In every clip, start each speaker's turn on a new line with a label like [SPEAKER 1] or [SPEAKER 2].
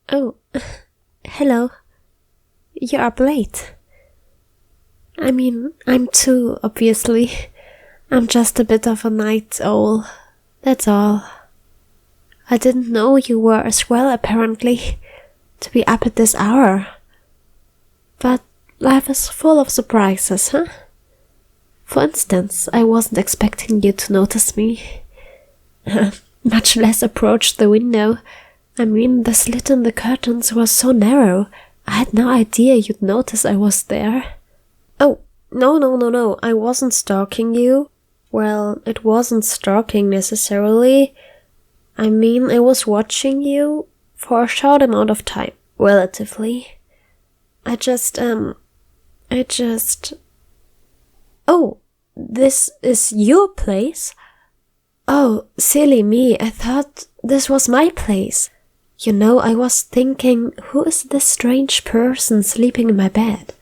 [SPEAKER 1] Oh, hello. You're up late. I mean, I'm too, obviously. I'm just a bit of a night owl. That's all. I didn't know you were as well, apparently, to be up at this hour. But life is full of surprises, huh? For instance, I wasn't expecting you to notice me. Much less approach the window. I mean, the slit in the curtains was so narrow. I had no idea you'd notice I was there. Oh, no, I wasn't stalking you. Well, it wasn't stalking necessarily. I mean, I was watching you for a short amount of time, relatively. Oh, this is your place? Oh, silly me, I thought this was my place. You know, I was thinking, who is this strange person sleeping in my bed?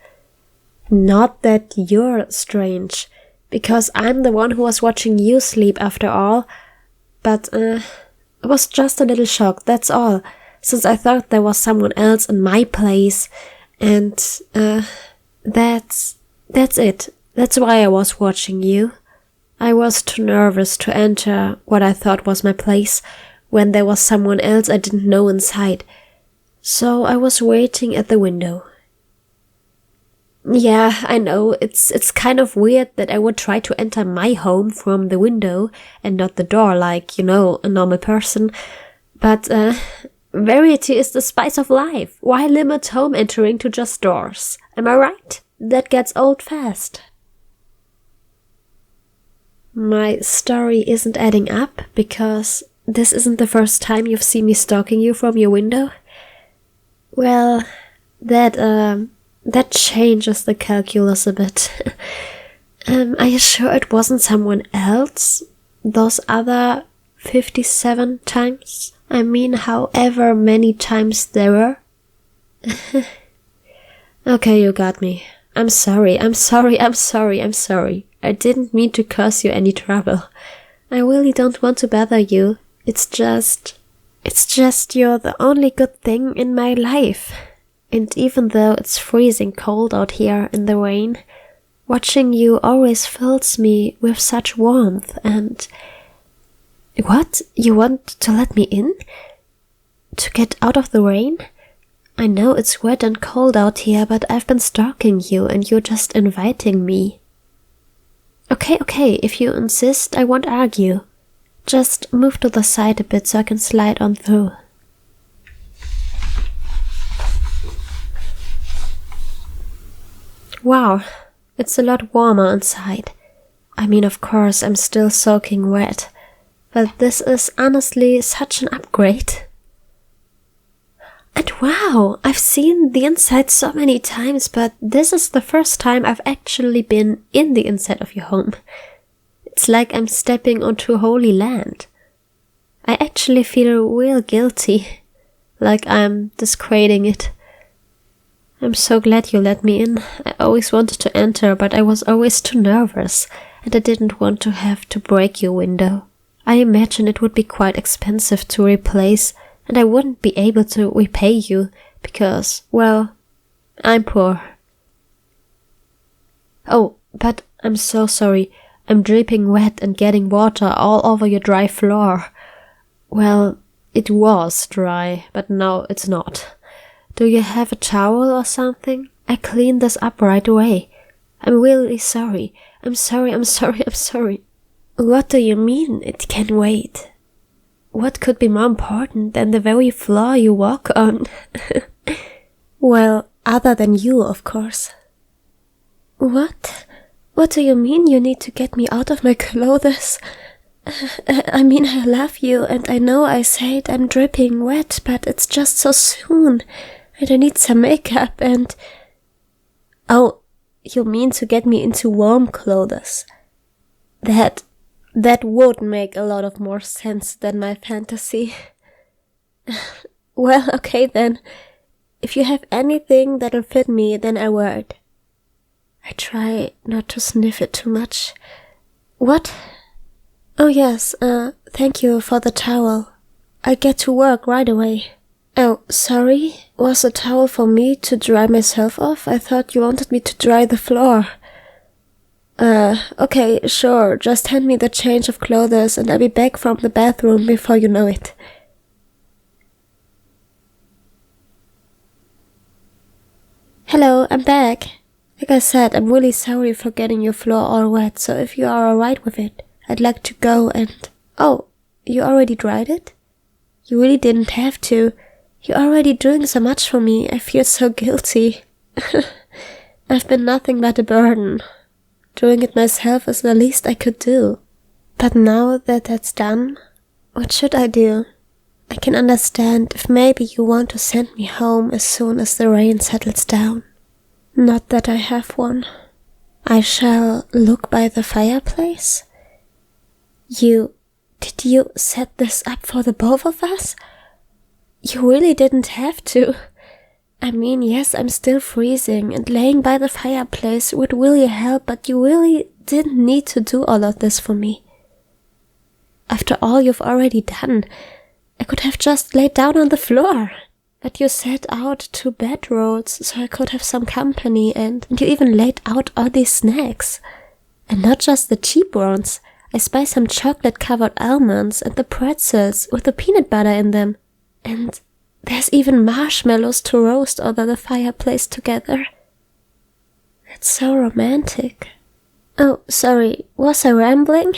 [SPEAKER 1] Not that you're strange, because I'm the one who was watching you sleep after all, but I was just a little shocked, that's all, since I thought there was someone else in my place, and that's it. That's why I was watching you. I was too nervous to enter what I thought was my place when there was someone else I didn't know inside, so I was waiting at the window. Yeah, I know, it's kind of weird that I would try to enter my home from the window and not the door like, a normal person, but variety is the spice of life. Why limit home entering to just doors? Am I right? That gets old fast. My story isn't adding up because this isn't the first time you've seen me stalking you from your window. Well, that changes the calculus a bit. Are you sure it wasn't someone else? Those other 57 times? I mean, however many times there were? Okay, you got me. I'm sorry. I didn't mean to cause you any trouble. I really don't want to bother you. It's just you're the only good thing in my life. And even though it's freezing cold out here in the rain, watching you always fills me with such warmth and... What? You want to let me in? To get out of the rain? I know it's wet and cold out here, but I've been stalking you and you're just inviting me. Okay, if you insist, I won't argue. Just move to the side a bit so I can slide on through. Wow, it's a lot warmer inside. I mean, of course, I'm still soaking wet, but this is honestly such an upgrade. And wow, I've seen the inside so many times, but this is the first time I've actually been in the inside of your home. It's like I'm stepping onto holy land. I actually feel real guilty, like I'm discrediting it. I'm so glad you let me in. I always wanted to enter, but I was always too nervous, and I didn't want to have to break your window. I imagine it would be quite expensive to replace, and I wouldn't be able to repay you, because, well, I'm poor. Oh, but I'm so sorry. I'm dripping wet and getting water all over your dry floor. Well, it was dry, but now it's not. Do you have a towel or something? I cleaned this up right away. I'm really sorry. I'm sorry. What do you mean it can wait? What could be more important than the very floor you walk on? Well, other than you, of course. What? What do you mean you need to get me out of my clothes? I mean, I love you, and I know I said I'm dripping wet, but it's just so soon, and I need some makeup and... Oh, you mean to get me into warm clothes? That would make a lot of more sense than my fantasy. Well, okay then. If you have anything that'll fit me, then I wear it. I try not to sniff it too much. What? Oh yes, thank you for the towel. I get to work right away. Oh, sorry? Was a towel for me to dry myself off? I thought you wanted me to dry the floor. Okay, sure, just hand me the change of clothes and I'll be back from the bathroom before you know it. Hello, I'm back. Like I said, I'm really sorry for getting your floor all wet, so if you are alright with it, I'd like to go and... Oh, you already dried it? You really didn't have to. You're already doing so much for me, I feel so guilty. I've been nothing but a burden. Doing it myself is the least I could do. But now that that's done, what should I do? I can understand if maybe you want to send me home as soon as the rain settles down. Not that I have one. I shall look by the fireplace. Did you set this up for the both of us? You really didn't have to. I mean, yes, I'm still freezing, and laying by the fireplace would really help, but you really didn't need to do all of this for me. After all you've already done, I could have just laid down on the floor. But you set out 2 bedrolls so I could have some company, and you even laid out all these snacks. And not just the cheap ones. I spy some chocolate-covered almonds and the pretzels with the peanut butter in them. And there's even marshmallows to roast over the fireplace together. It's so romantic. Oh, sorry, was I rambling?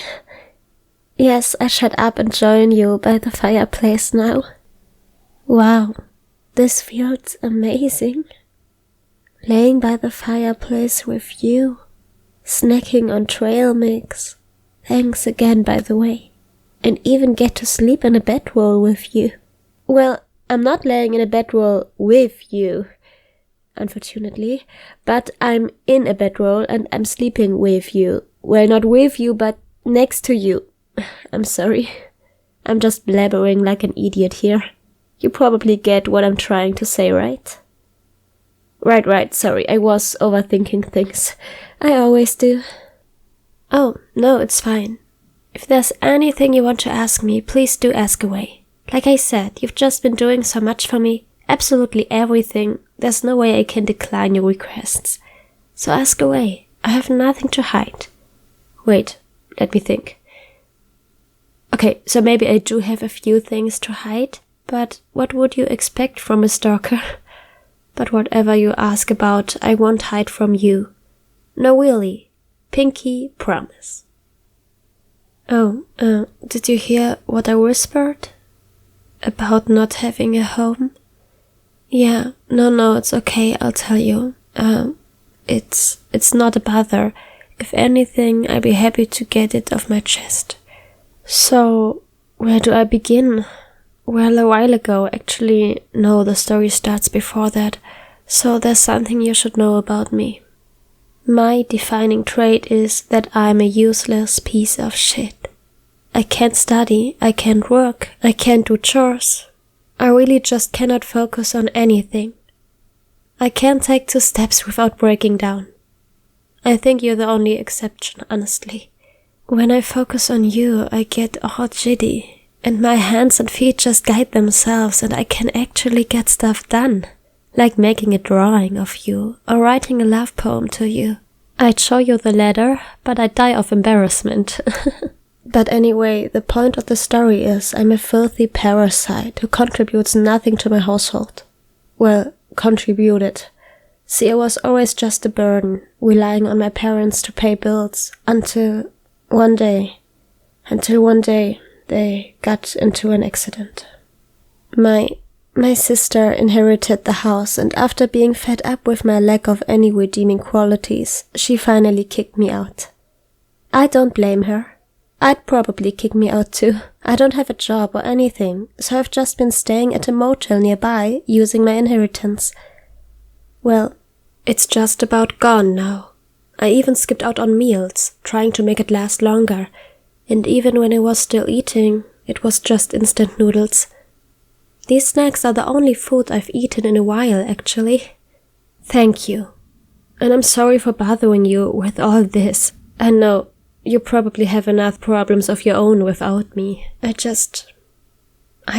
[SPEAKER 1] Yes, I shut up and join you by the fireplace now. Wow, this feels amazing. Laying by the fireplace with you, snacking on trail mix. Thanks again, by the way. And even get to sleep in a bedroll with you. Well, I'm not laying in a bedroll with you, unfortunately, but I'm in a bedroll and I'm sleeping with you. Well, not with you, but next to you. I'm sorry. I'm just blabbering like an idiot here. You probably get what I'm trying to say, right? Right, sorry, I was overthinking things. I always do. Oh, no, it's fine. If there's anything you want to ask me, please do ask away. Like I said, you've just been doing so much for me. Absolutely everything. There's no way I can decline your requests. So ask away. I have nothing to hide. Wait, let me think. Okay, so maybe I do have a few things to hide, but what would you expect from a stalker? But whatever you ask about, I won't hide from you. No, really. Pinky promise. Oh, did you hear what I whispered? About not having a home? Yeah, no, it's okay, I'll tell you. It's not a bother. If anything, I'll be happy to get it off my chest. So, where do I begin? Well, a while ago, actually, no, the story starts before that, so there's something you should know about me. My defining trait is that I'm a useless piece of shit. I can't study, I can't work, I can't do chores. I really just cannot focus on anything. I can't take 2 steps without breaking down. I think you're the only exception, honestly. When I focus on you, I get all giddy, and my hands and feet just guide themselves, and I can actually get stuff done. Like making a drawing of you, or writing a love poem to you. I'd show you the letter, but I'd die of embarrassment. But anyway, the point of the story is I'm a filthy parasite who contributes nothing to my household. Well, contributed. See, I was always just a burden, relying on my parents to pay bills, until one day they got into an accident. My sister inherited the house, and after being fed up with my lack of any redeeming qualities, she finally kicked me out. I don't blame her. I'd probably kick me out too. I don't have a job or anything, so I've just been staying at a motel nearby, using my inheritance. Well, it's just about gone now. I even skipped out on meals, trying to make it last longer, and even when I was still eating, it was just instant noodles. These snacks are the only food I've eaten in a while, actually. Thank you. And I'm sorry for bothering you with all this. I know, you probably have enough problems of your own without me. I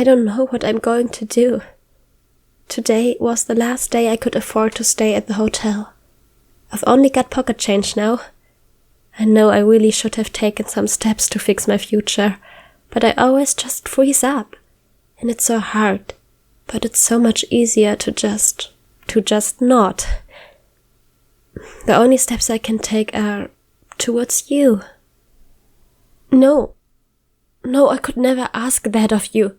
[SPEAKER 1] don't know what I'm going to do. Today was the last day I could afford to stay at the hotel. I've only got pocket change now. I know I really should have taken some steps to fix my future, but I always just freeze up. And it's so hard, but it's so much easier to just not. The only steps I can take are towards you. No, I could never ask that of you.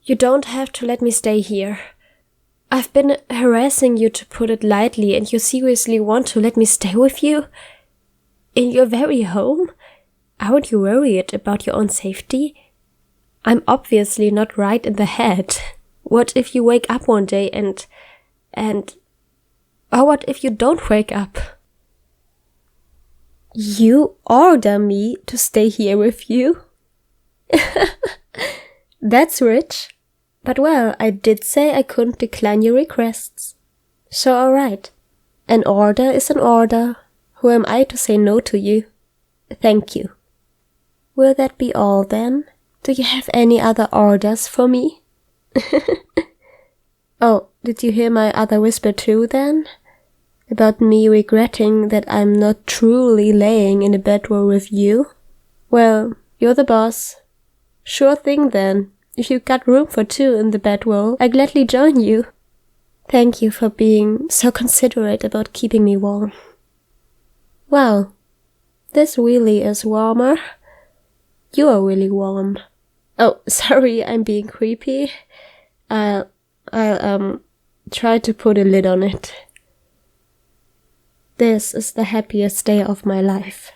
[SPEAKER 1] You don't have to let me stay here. I've been harassing you, to put it lightly, and you seriously want to let me stay with you? In your very home? Aren't you worried about your own safety? I'm obviously not right in the head. What if you wake up one day or what if you don't wake up? You order me to stay here with you? That's rich. But well, I did say I couldn't decline your requests. So alright. An order is an order. Who am I to say no to you? Thank you. Will that be all then? Do you have any other orders for me? Oh, did you hear my other whisper too then? About me regretting that I'm not truly laying in a bedroll with you? Well, you're the boss. Sure thing then. If you've got room for two in the bedroll, I'd gladly join you. Thank you for being so considerate about keeping me warm. Wow, this really is warmer. You are really warm. Oh, sorry, I'm being creepy. I'll try to put a lid on it. This is the happiest day of my life.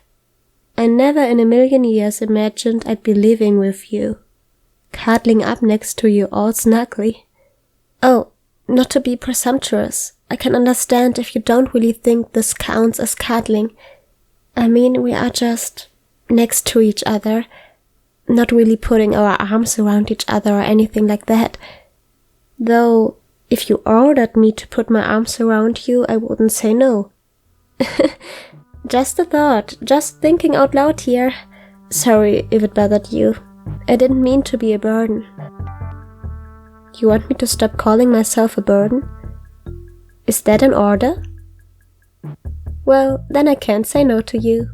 [SPEAKER 1] I never in a million years imagined I'd be living with you, cuddling up next to you all snuggly. Oh, not to be presumptuous, I can understand if you don't really think this counts as cuddling. I mean, we are just next to each other, not really putting our arms around each other or anything like that. Though, if you ordered me to put my arms around you, I wouldn't say no. Just a thought, just thinking out loud here. Sorry if it bothered you. I didn't mean to be a burden. You want me to stop calling myself a burden? Is that an order? Well, then I can't say no to you.